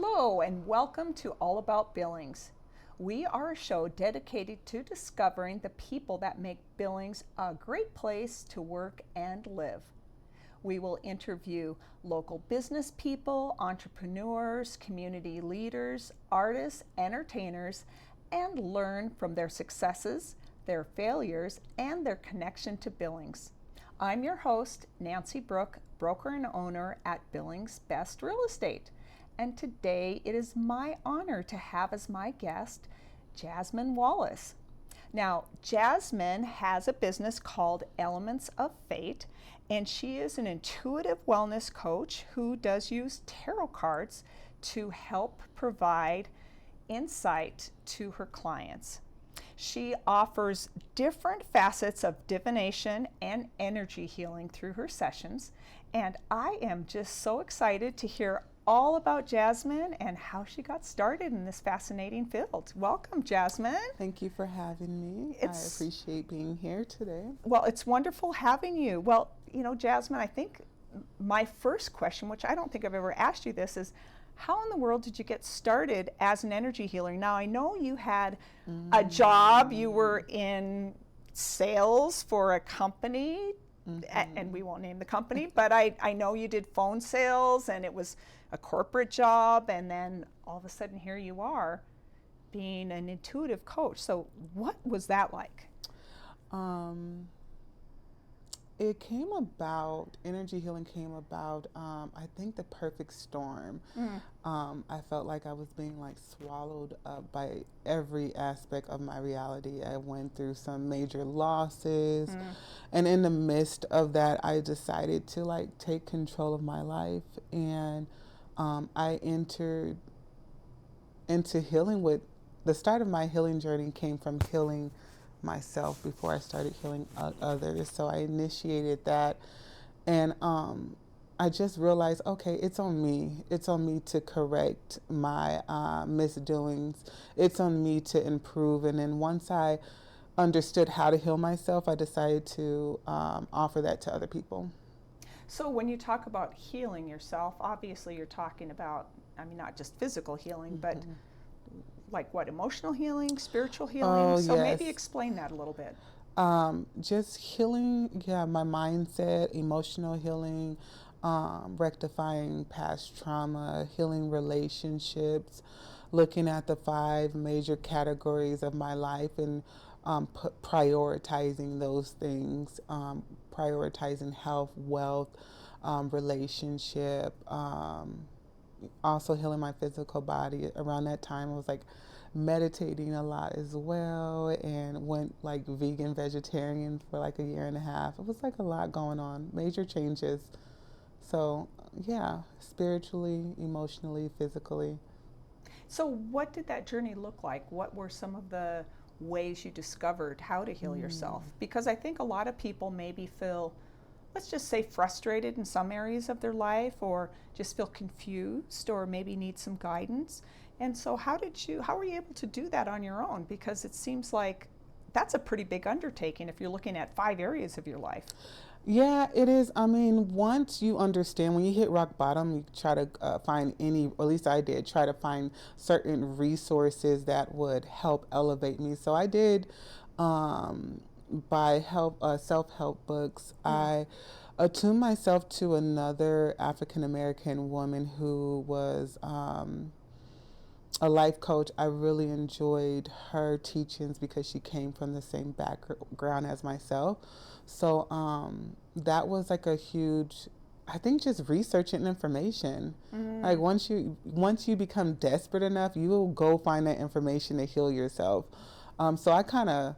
Hello and welcome to All About Billings. We are a show dedicated to discovering the people that make Billings a great place to work and live. We will interview local business people, entrepreneurs, community leaders, artists, entertainers, and learn from their successes, their failures, and their connection to Billings. I'm your host, Nancy Brook, broker and owner at Billings Best Real Estate. And today it is my honor to have as my guest Jasmine Wallace. Now, Jasmine has a business called Elements of Fate, and she is an intuitive wellness coach who does use tarot cards to help provide insight to her clients. She offers different facets of divination and energy healing through her sessions, and I am just so excited to hear all about Jasmine and how she got started in this fascinating field. Welcome, Jasmine. Thank you for having me. I appreciate being here today. Well, it's wonderful having you. Well, Jasmine, I think my first question, which I don't think I've ever asked you this, is how in the world did you get started as an energy healer? Now, I know you had a job, you were in sales for a company, and we won't name the company, but I know you did phone sales and it was a corporate job, and then all of a sudden here you are being an intuitive coach. So what was that like? It came about, energy healing came about, I think the perfect storm. I felt like I was being swallowed up by every aspect of my reality. I went through some major losses, and in the midst of that, I decided to take control of my life, and I entered into healing. With the start of my healing journey came from healing myself before I started healing others. So I initiated that, and I just realized, okay, it's on me. It's on me to correct my misdoings. It's on me to improve. And then once I understood how to heal myself, I decided to offer that to other people. So when you talk about healing yourself, obviously you're talking about, not just physical healing, but like what, emotional healing, spiritual healing? Oh, so yes. Maybe explain that a little bit. Just healing, my mindset, emotional healing, rectifying past trauma, healing relationships, looking at the 5 major categories of my life and prioritizing those things, prioritizing health, wealth, relationship, also healing my physical body. Around that time, I was meditating a lot as well, and went vegan, vegetarian for a year and a half. It was a lot going on, major changes. So yeah, spiritually, emotionally, physically. So what did that journey look like? What were some of the ways you discovered how to heal yourself? Because I think a lot of people maybe feel, let's just say, frustrated in some areas of their life, or just feel confused, or maybe need some guidance. And so how were you able to do that on your own? Because it seems like that's a pretty big undertaking if you're looking at 5 areas of your life. Yeah, it is. Once you understand, when you hit rock bottom, you try to find or at least I did, try to find certain resources that would help elevate me. So I did buy self-help books. I attuned myself to another African American woman who was a life coach. I really enjoyed her teachings because she came from the same background as myself. So that was a huge, I think, just researching information. Once you become desperate enough, you will go find that information to heal yourself. So I kind of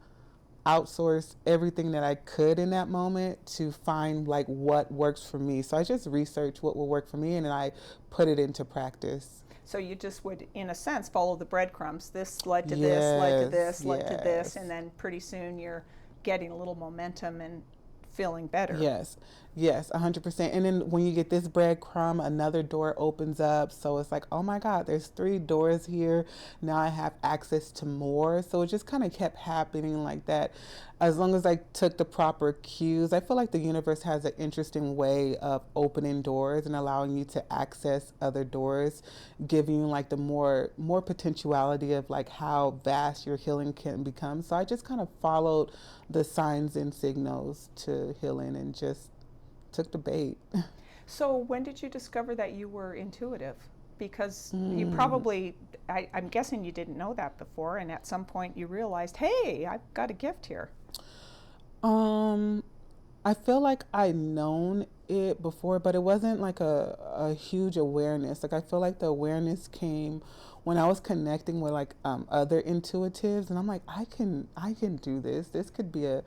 outsourced everything that I could in that moment to find what works for me. So I just researched what will work for me, and then I put it into practice. So you just would, in a sense, follow the breadcrumbs. This led to this, led to this, led to this, and then pretty soon you're getting a little momentum and feeling better. Yes. Yes, 100%. And then when you get this breadcrumb, another door opens up. So it's like, oh my God, there's three doors here. Now I have access to more. So it just kind of kept happening like that. As long as I took the proper cues, I feel like the universe has an interesting way of opening doors and allowing you to access other doors, giving you like the more potentiality of like how vast your healing can become. So I just kind of followed the signs and signals to healing and just took the bait. So when did you discover that you were intuitive? Because you Mm. probably, I'm guessing you didn't know that before, and at some point you realized, hey, I've got a gift here. Um, I feel like I known it before, but it wasn't like a huge awareness. Like I feel like the awareness came when I was connecting with like other intuitives, and I'm like, I can do this. This could be a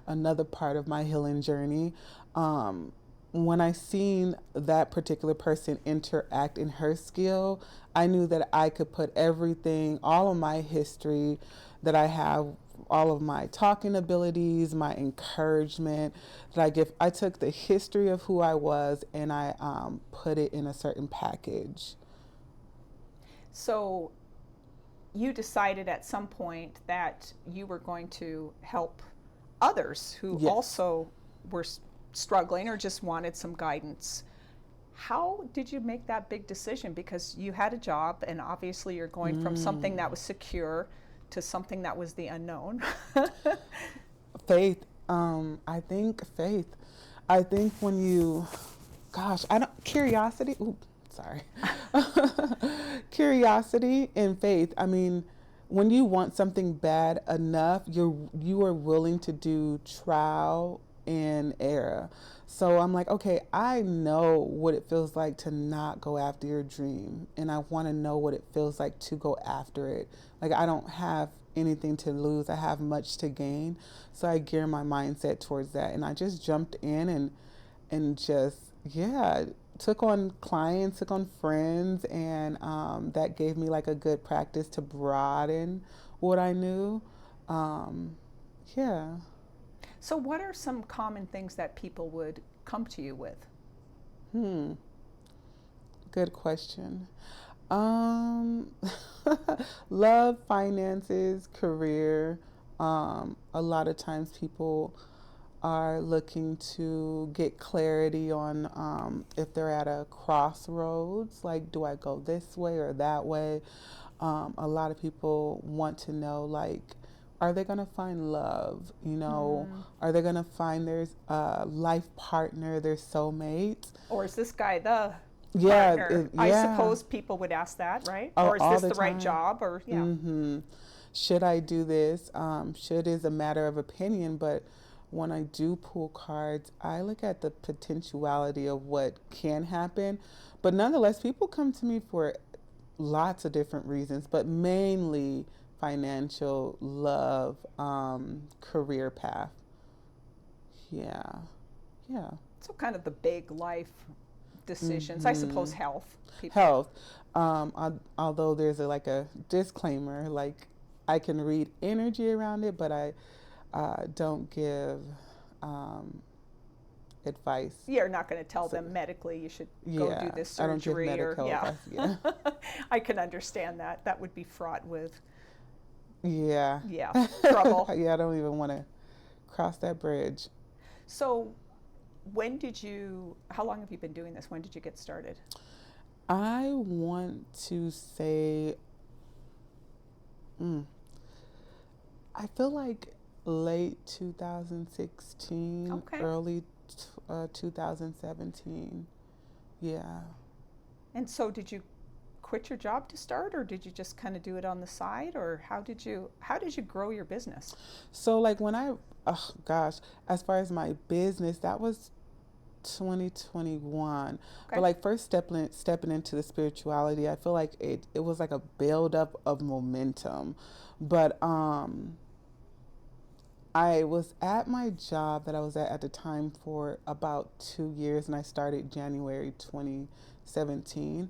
another part of my healing journey. Um, when I seen that particular person interact in her skill, I knew that I could put everything, all of my history that I have, all of my talking abilities, my encouragement that I give. I took the history of who I was and I put it in a certain package. So you decided at some point that you were going to help others who Yes. also were struggling or just wanted some guidance. How did you make that big decision? Because you had a job, and obviously you're going from something that Mm. was secure to something that was the unknown. Faith. I think faith. I think when you, gosh, I don't, curiosity. Ooh, sorry. Curiosity and faith. I mean, when you want something bad enough, you are willing to do trial and error. So I'm like, okay, I know what it feels like to not go after your dream, and I want to know what it feels like to go after it. Like I don't have anything to lose. I have much to gain. So I gear my mindset towards that, and I just jumped in and just yeah, took on clients, took on friends, and that gave me like a good practice to broaden what I knew. Um, yeah. So, what are some common things that people would come to you with? Hmm. Good question. Um, love, finances, career. A lot of times people are looking to get clarity on if they're at a crossroads, like, do I go this way or that way? A lot of people want to know, like, are they going to find love? You know, Hmm. are they going to find their life partner, their soulmate? Or is this guy the Yeah, partner? I yeah, suppose people would ask that, right? Or is all this the the right time. job? Or, yeah. Mm-hmm. Should I do this? Should is a matter of opinion, but when I do pull cards, I look at the potentiality of what can happen. But nonetheless, people come to me for lots of different reasons, but mainly financial, love, career path. Yeah, yeah. So, kind of the big life decisions. I Mm-hmm. suppose health. People. Health. Although there's like a disclaimer, like I can read energy around it, but I don't give um, advice. You're not going to tell So, them medically you should go do yeah, this I don't give surgery or, medical yeah. advice. Yeah, I can understand that. That would be fraught with, yeah, yeah, trouble. yeah. I don't even want to cross that bridge. So, how long have you been doing this? When did you get started? I want to say, mm, I feel like late 2016, Okay. early 2017. Yeah. And so, did you quit your job to start, or did you just kind of do it on the side, or how did you grow your business? So like when oh gosh, as far as my business, that was 2021. But Okay. like first stepping into the spirituality, I feel like it was like a build up of momentum. But I was at my job that I was at the time for about 2 years, and I started January 2017.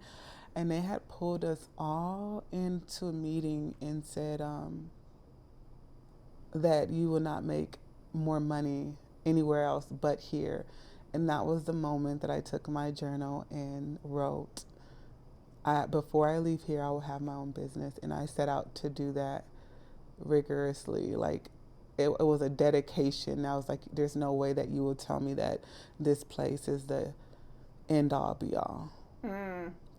And they had pulled us all into a meeting and said that you will not make more money anywhere else but here. And that was the moment that I took my journal and wrote, before I leave here, I will have my own business. And I set out to do that rigorously. Like, it was a dedication. I was like, there's no way that you will tell me that this place is the end all be all.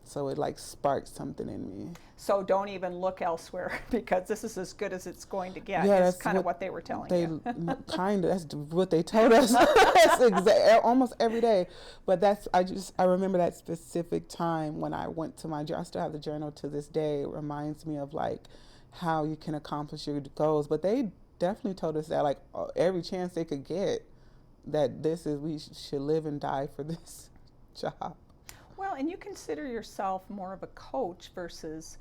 So it like sparked something in me. So don't even look elsewhere because this is as good as it's going to get. Yeah, It's kind of what they were telling you. That's what they told us. That's almost every day. But I remember that specific time when I went to my journal. I still have the journal to this day. It reminds me of like how you can accomplish your goals. But they definitely told us that like every chance they could get, that we should live and die for this job. Well, and you consider yourself more of a coach versus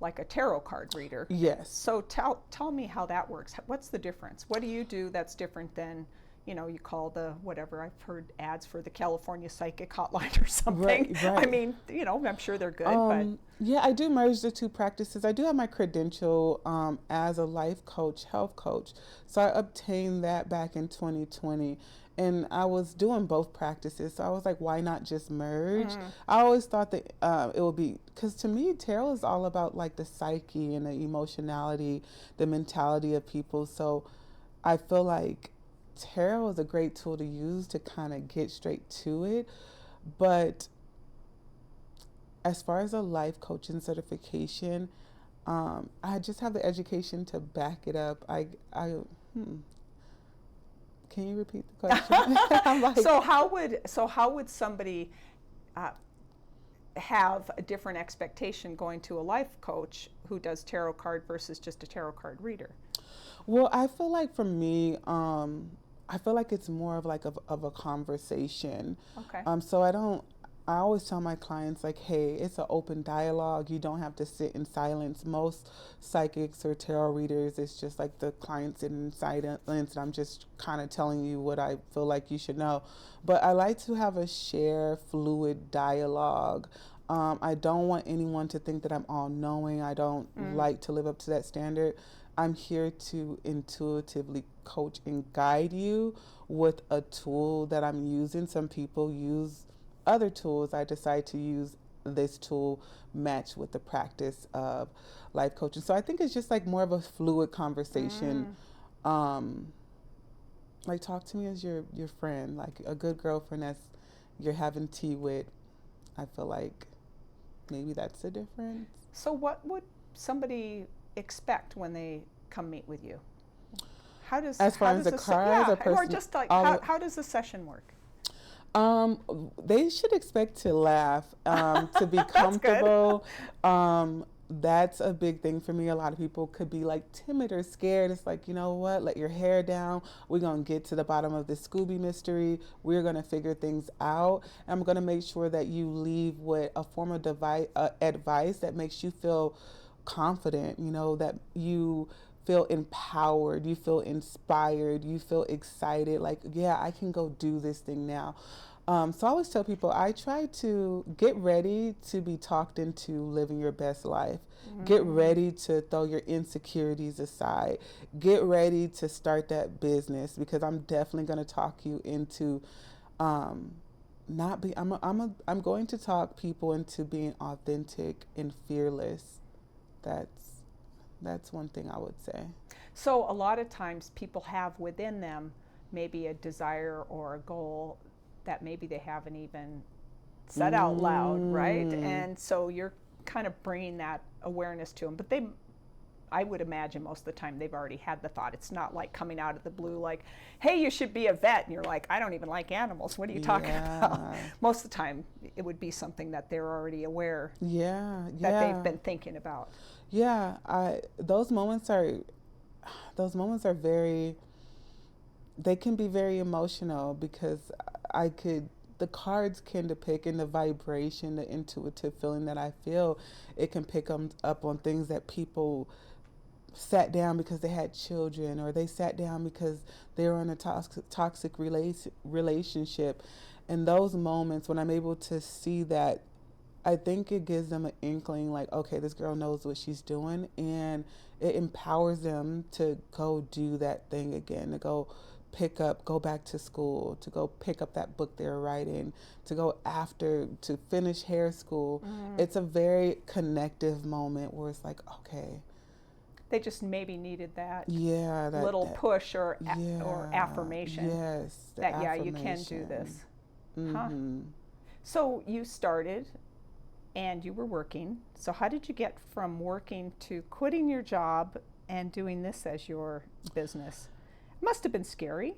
like a tarot card reader. Yes. So tell me how that works. What's the difference? What do you do that's different than, you call the whatever, I've heard ads for the California Psychic Hotline or something. Right. I mean, I'm sure they're good, but. Yeah, I do merge the two practices. I do have my credential as a life coach, health coach. So I obtained that back in 2020. And I was doing both practices. So I was like, why not just merge? I always thought that it would be, because to me, tarot is all about like the psyche and the emotionality, the mentality of people. So I feel like tarot is a great tool to use to kind of get straight to it. But as far as a life coaching certification, I just have the education to back it up. Can you repeat the question? I'm like, so how would somebody have a different expectation going to a life coach who does tarot card versus just a tarot card reader? Well, I feel like for me, I feel like it's more of like of a conversation. Okay. So I always tell my clients like, hey, it's an open dialogue. You don't have to sit in silence. Most psychics or tarot readers, it's just like the client sitting in silence and I'm just kind of telling you what I feel like you should know. But I like to have a shared, fluid dialogue. I don't want anyone to think that I'm all-knowing. I don't like to live up to that standard. I'm here to intuitively coach and guide you with a tool that I'm using. Some people use other tools. I decide to use this tool matched with the practice of life coaching. So I think it's just like more of a fluid conversation. Like, talk to me as your friend, like a good girlfriend that's you're having tea with. I feel like maybe that's the difference. So what would somebody expect when they come meet with you? How does as far as the cards, or just like how does the session work? They should expect to laugh, to be comfortable. That's a big thing for me. A lot of people could be like timid or scared. It's like, you know what? Let your hair down. We're going to get to the bottom of this Scooby mystery. We're going to figure things out. And I'm going to make sure that you leave with a form of advice that makes you feel confident, that you feel empowered, you feel inspired, you feel excited, like, yeah, I can go do this thing now. So I always tell people, I try to get ready to be talked into living your best life. Get ready to throw your insecurities aside. Get ready to start that business, because I'm definitely going to talk you into I'm going to talk people into being authentic and fearless. That's one thing I would say. So a lot of times people have within them maybe a desire or a goal that maybe they haven't even said out loud, right? And so you're kind of bringing that awareness to them. But I would imagine most of the time they've already had the thought. It's not like coming out of the blue like, hey, you should be a vet. And you're like, I don't even like animals. What are you talking about? Most of the time it would be something that they're already aware that they've been thinking about. Yeah, those moments are they can be very emotional, because the cards can depict, in the vibration, the intuitive feeling that I feel, it can pick up on things that people sat down because they had children, or they sat down because they were in a toxic relationship. And those moments when I'm able to see that, I think it gives them an inkling like, okay, this girl knows what she's doing, and it empowers them to go do that thing again, to go go back to school, to go pick up that book they're writing, to go after, to finish hair school. It's a very connective moment where it's like, okay. They just maybe needed that Yeah, little push or or yeah, affirmation. yes, the That, yeah, you can do this. Huh. So you started and you were working. So how did you get from working to quitting your job and doing this as your business? It must have been scary.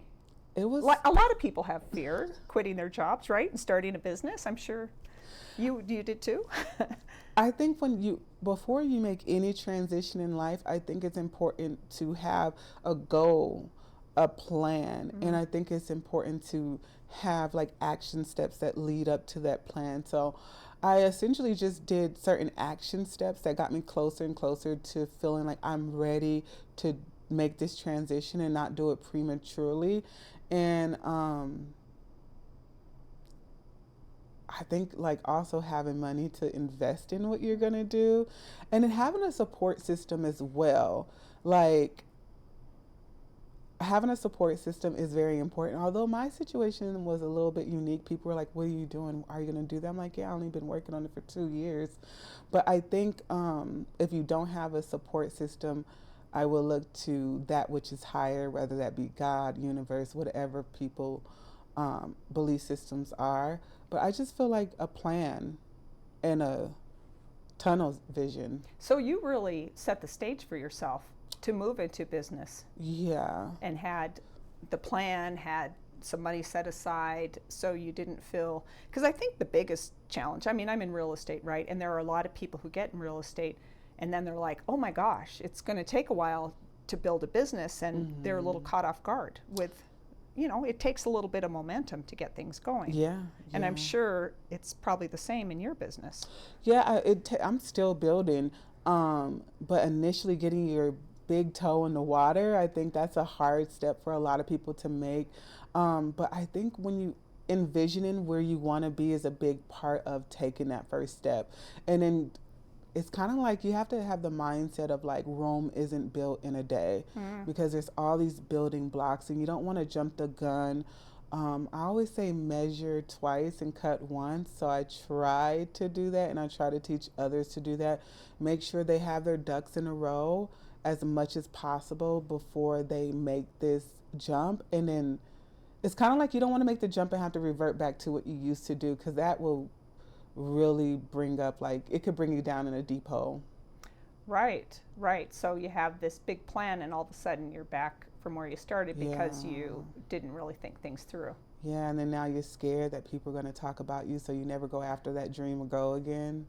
It was A lot of people have fear quitting their jobs, right, and starting a business. I'm sure you did too. I think before you make any transition in life, I think it's important to have a goal, a plan, and I think it's important to have like action steps that lead up to that plan. So I essentially just did certain action steps that got me closer and closer to feeling like I'm ready to make this transition and not do it prematurely. And I think like also having money to invest in what you're going to do, and then having a support system as well. Like having a support system is very important. Although my situation was a little bit unique, people were like, what are you doing? Are you going to do that? I'm like, yeah, I've only been working on it for 2 years. But I think if you don't have a support system, I will look to that which is higher, whether that be God, universe, whatever people belief systems are. But I just feel like a plan and a tunnel vision. So you really set the stage for yourself to move into business. Yeah. And had the plan, had some money set aside so you didn't feel, because I think the biggest challenge, I mean, I'm in real estate, right? And there are a lot of people who get in real estate and then they're like, oh my gosh, it's going to take a while to build a business, and they're a little caught off guard with, it takes a little bit of momentum to get things going. Yeah. And I'm sure it's probably the same in your business. Yeah, I'm still building, but initially getting your big toe in the water, I think that's a hard step for a lot of people to make. But I think when you envisioning where you want to be is a big part of taking that first step. And then it's kind of like you have to have the mindset of like Rome isn't built in a day, because there's all these building blocks and you don't want to jump the gun. I always say measure twice and cut once. So I try to do that, and I try to teach others to do that. Make sure they have their ducks in a row as much as possible before they make this jump. And then it's kind of like you don't want to make the jump and have to revert back to what you used to do, because that will really bring up, like, it could bring you down in a deep hole. Right. So you have this big plan and all of a sudden you're back from where you started because you didn't really think things through. Yeah, and then now you're scared that people are going to talk about you, so you never go after that dream or goal again.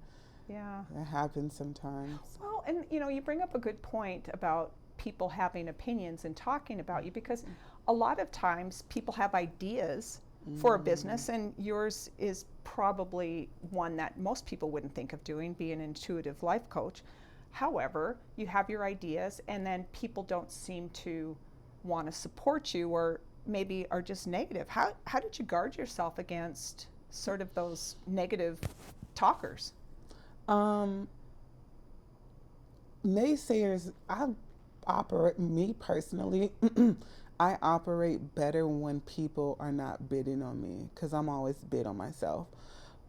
Yeah. That happens sometimes. Well, and you bring up a good point about people having opinions and talking about you, because a lot of times people have ideas for a business, and yours is probably one that most people wouldn't think of doing, be an intuitive life coach. However, you have your ideas and then people don't seem to want to support you, or maybe are just negative. How did you guard yourself against sort of those negative talkers? Naysayers, me personally, I operate better when people are not bidding on me, because I'm always bid on myself.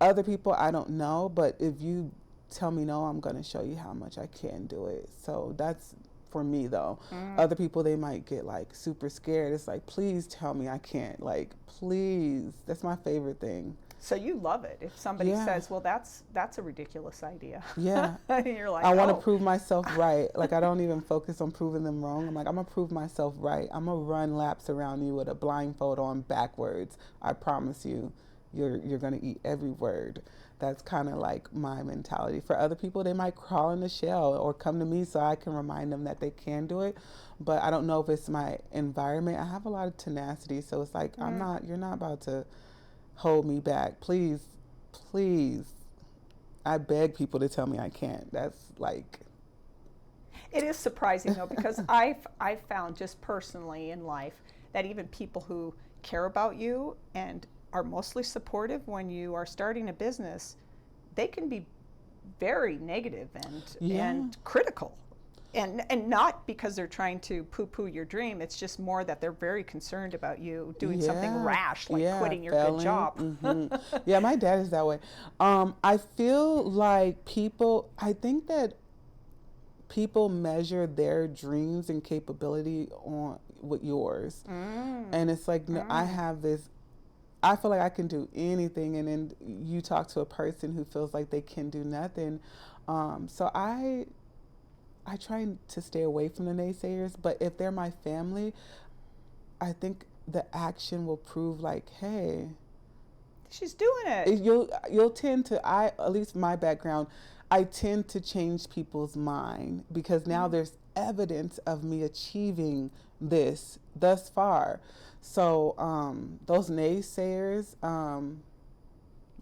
Other people, I don't know, but if you tell me no, I'm going to show you how much I can do it. So that's for me, though. Other people, they might get like super scared. It's like, please tell me I can't. Like, please. That's my favorite thing. So you love it if somebody says, well, that's a ridiculous idea. Yeah. And you're like, I want to prove myself right. Like, I don't even focus on proving them wrong. I'm like, I'm going to prove myself right. I'm going to run laps around you with a blindfold on backwards. I promise you, you're going to eat every word. That's kind of like my mentality. For other people, they might crawl in the shell or come to me so I can remind them that they can do it. But I don't know if it's my environment. I have a lot of tenacity. So it's like, you're not about to hold me back. Please. I beg people to tell me I can't. That's like... It is surprising, though, because I've found just personally in life that even people who care about you and are mostly supportive when you are starting a business, they can be very negative and critical. And not because they're trying to poo-poo your dream. It's just more that they're very concerned about you doing something rash, like quitting your good job. Yeah, my dad is that way. I feel like I think that people measure their dreams and capability on with yours. And it's like, no, I feel like I can do anything, and then you talk to a person who feels like they can do nothing. So I try to stay away from the naysayers, but if they're my family, I think the action will prove like, hey, she's doing it. You'll tend to, at least my background, I tend to change people's mind because now there's evidence of me achieving this thus far. So those naysayers,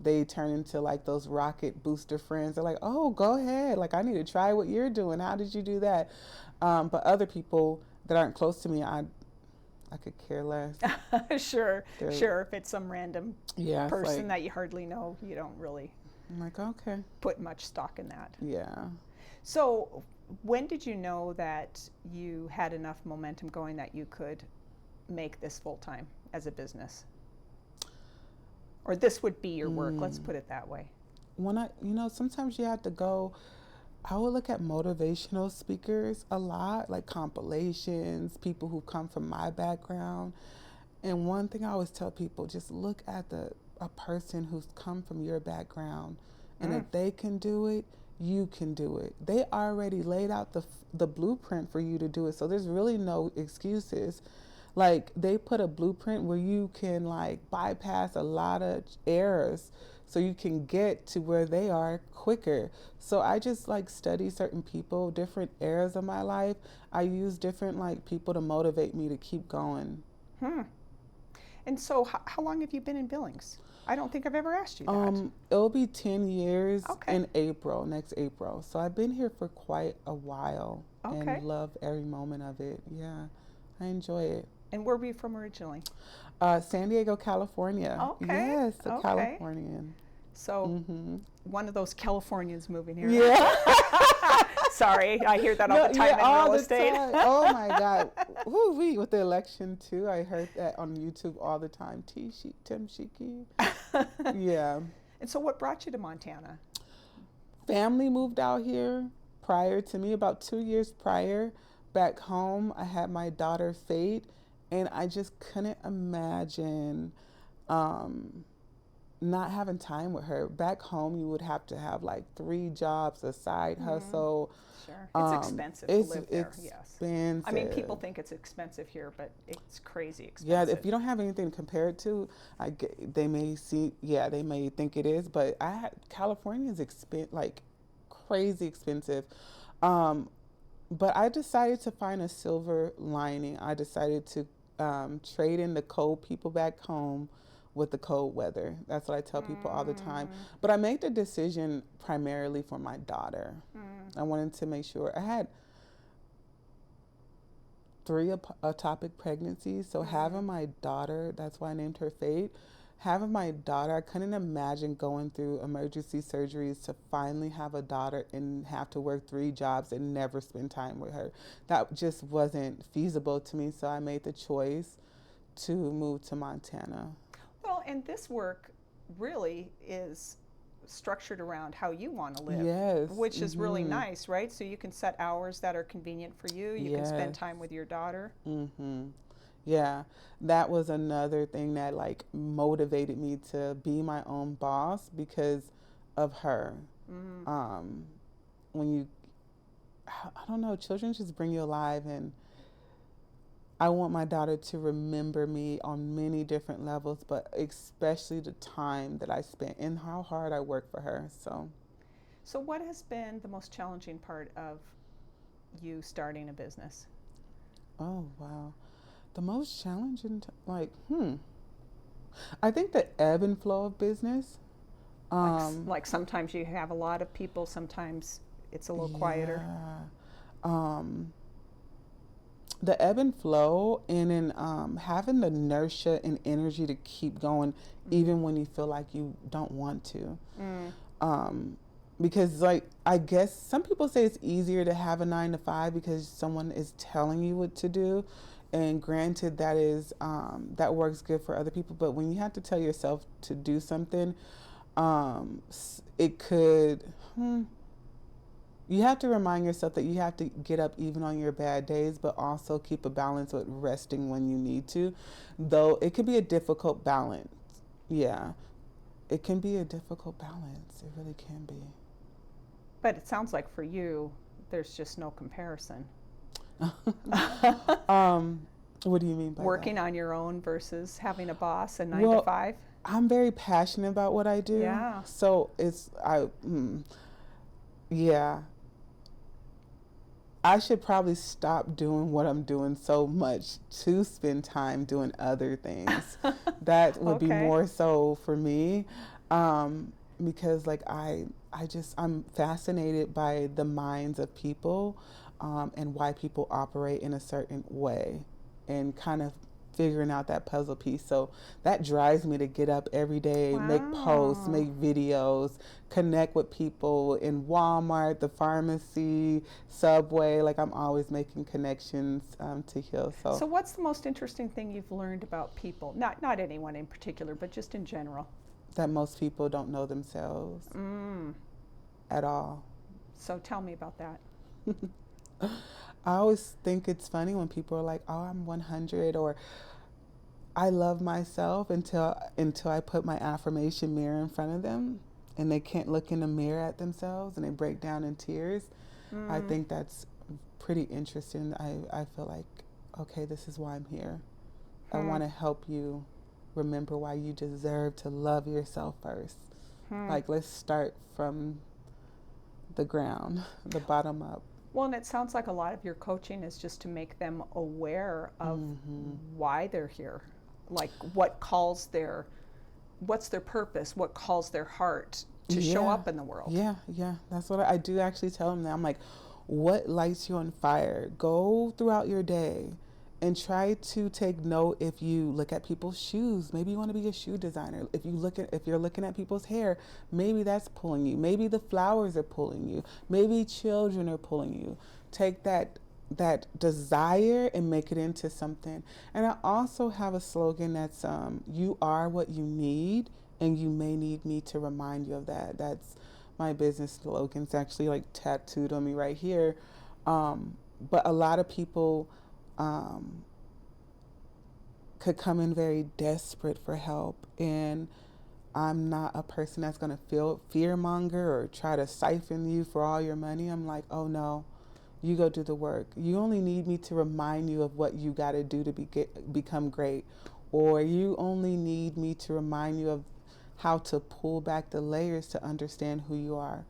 they turn into like those rocket booster friends. They're like, oh, go ahead. Like, I need to try what you're doing. How did you do that? But other people that aren't close to me, I could care less. Sure. If it's some random person like, that you hardly know, you don't really I'm like, okay, put much stock in that. Yeah. So when did you know that you had enough momentum going that you could make this full-time as a business? Or this would be your work, let's put it that way. When sometimes you have to go, I would look at motivational speakers a lot, like compilations, people who come from my background. And one thing I always tell people, just look at a person who's come from your background. And if they can do it, you can do it. They already laid out the blueprint for you to do it. So there's really no excuses. Like, they put a blueprint where you can like bypass a lot of errors so you can get to where they are quicker. So I just like study certain people, different eras of my life. I use different like people to motivate me to keep going. And so how long have you been in Billings? I don't think I've ever asked you that. It'll be 10 years in April, next April. So I've been here for quite a while and love every moment of it. Yeah, I enjoy it. And where were you from originally? San Diego, California. Okay. Yes, a Californian. So one of those Californians moving here. Yeah. Sorry, I hear that all the time in real estate. Oh my God. Woo-wee, with the election too. I heard that on YouTube all the time. Tim Shiki. Yeah. And so what brought you to Montana? Family moved out here prior to me, about 2 years prior. Back home, I had my daughter Fate, and I just couldn't imagine not having time with her. Back home, you would have to have like 3 jobs, a side hustle. Sure. It's expensive to live there, yes. I mean, people think it's expensive here, but it's crazy expensive. Yeah, if you don't have anything to compare it to, they may think it is, but California is like crazy expensive. But I decided to find a silver lining. I decided to trade in the cold people back home with the cold weather. That's what I tell people all the time. But I made the decision primarily for my daughter. I wanted to make sure. I had 3 ectopic pregnancies. So having my daughter, that's why I named her Fate. Having my daughter, I couldn't imagine going through emergency surgeries to finally have a daughter and have to work 3 jobs and never spend time with her. That just wasn't feasible to me, so I made the choice to move to Montana. Well, and this work really is structured around how you want to live, yes, which is really nice, right? So you can set hours that are convenient for you. You can spend time with your daughter. Yeah, that was another thing that like motivated me to be my own boss because of her. When I don't know, children just bring you alive, and I want my daughter to remember me on many different levels, but especially the time that I spent and how hard I worked for her. So what has been the most challenging part of you starting a business? Oh, wow. The most challenging, I think the ebb and flow of business. Like sometimes you have a lot of people, sometimes it's a little quieter. The ebb and flow, and then having the inertia and energy to keep going even when you feel like you don't want to. because like I guess some people say it's easier to have a 9 to 5 because someone is telling you what to do, and granted that is that works good for other people. But when you have to tell yourself to do something, it could. You have to remind yourself that you have to get up even on your bad days, but also keep a balance with resting when you need to. Though it could be a difficult balance. Yeah, it can be a difficult balance. It really can be. But it sounds like for you, there's just no comparison. What do you mean by Working that? on your own versus having a boss, a 9 Well, to 5? I'm very passionate about what I do. Yeah. So yeah. I should probably stop doing what I'm doing so much to spend time doing other things. That would be Okay. more so for me, because like I'm fascinated by the minds of people, and why people operate in a certain way, and kind of figuring out that puzzle piece. So that drives me to get up every day, make posts, Wow. make videos, connect with people in Walmart, the pharmacy, Subway. Like I'm always making connections to heal. So what's the most interesting thing you've learned about people? Not anyone in particular, but just in general. That most people don't know themselves at all. So tell me about that. I always think it's funny when people are like, "Oh, I'm 100," or "I love myself," until I put my affirmation mirror in front of them, and they can't look in the mirror at themselves, and they break down in tears. I think that's pretty interesting. I feel like, okay, this is why I'm here. I want to help you remember why you deserve to love yourself first. Like, let's start from the ground, the bottom up. Well, and it sounds like a lot of your coaching is just to make them aware of why they're here. Like what's their purpose, what calls their heart to show up in the world. Yeah, that's what I do actually tell them that. I'm like, what lights you on fire? Go throughout your day and try to take note. If you look at people's shoes, maybe you want to be a shoe designer. If you're looking at people's hair, maybe that's pulling you. Maybe the flowers are pulling you. Maybe children are pulling you. Take that desire and make it into something. And I also have a slogan that's you are what you need, and you may need me to remind you of that. That's my business slogan. It's actually like tattooed on me right here. But a lot of people could come in very desperate for help, and I'm not a person that's going to feel fearmonger or try to siphon you for all your money. I'm like, oh no, you go do the work. You only need me to remind you of what you got to do to become great, or you only need me to remind you of how to pull back the layers to understand who you are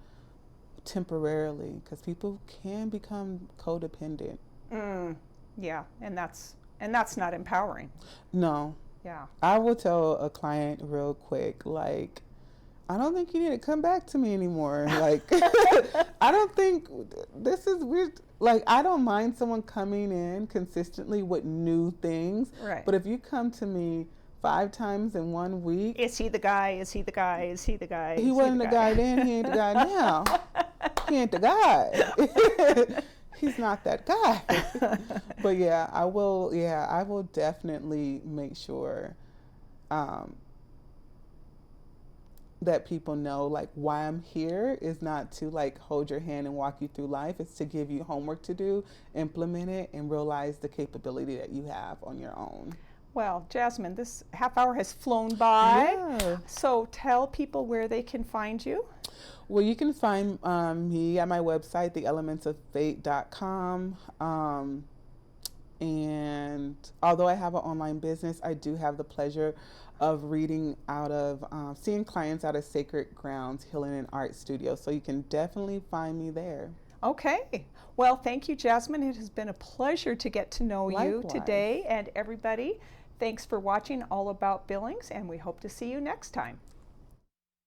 temporarily, because people can become codependent. Yeah, and that's not empowering. No. Yeah. I will tell a client real quick, like, I don't think you need to come back to me anymore. Like, I don't think this is weird. Like, I don't mind someone coming in consistently with new things. Right. But if you come to me 5 times in 1 week. Is he the guy? Is he the guy? Is he the guy? He wasn't the guy then, he ain't the guy now. He ain't the guy. He's not that guy. But yeah, I will definitely make sure that people know, like, why I'm here is not to like hold your hand and walk you through life. It's to give you homework to do, implement it, and realize the capability that you have on your own. Well, Jasmine, this half hour has flown by. Yeah. So tell people where they can find you. Well, you can find me at my website, theelementsoffate.com. And although I have an online business, I do have the pleasure of reading out of, seeing clients out of Sacred Grounds Healing and Art Studio. So you can definitely find me there. Okay. Well, thank you, Jasmine. It has been a pleasure to get to know you today. And everybody, thanks for watching All About Billings, and we hope to see you next time.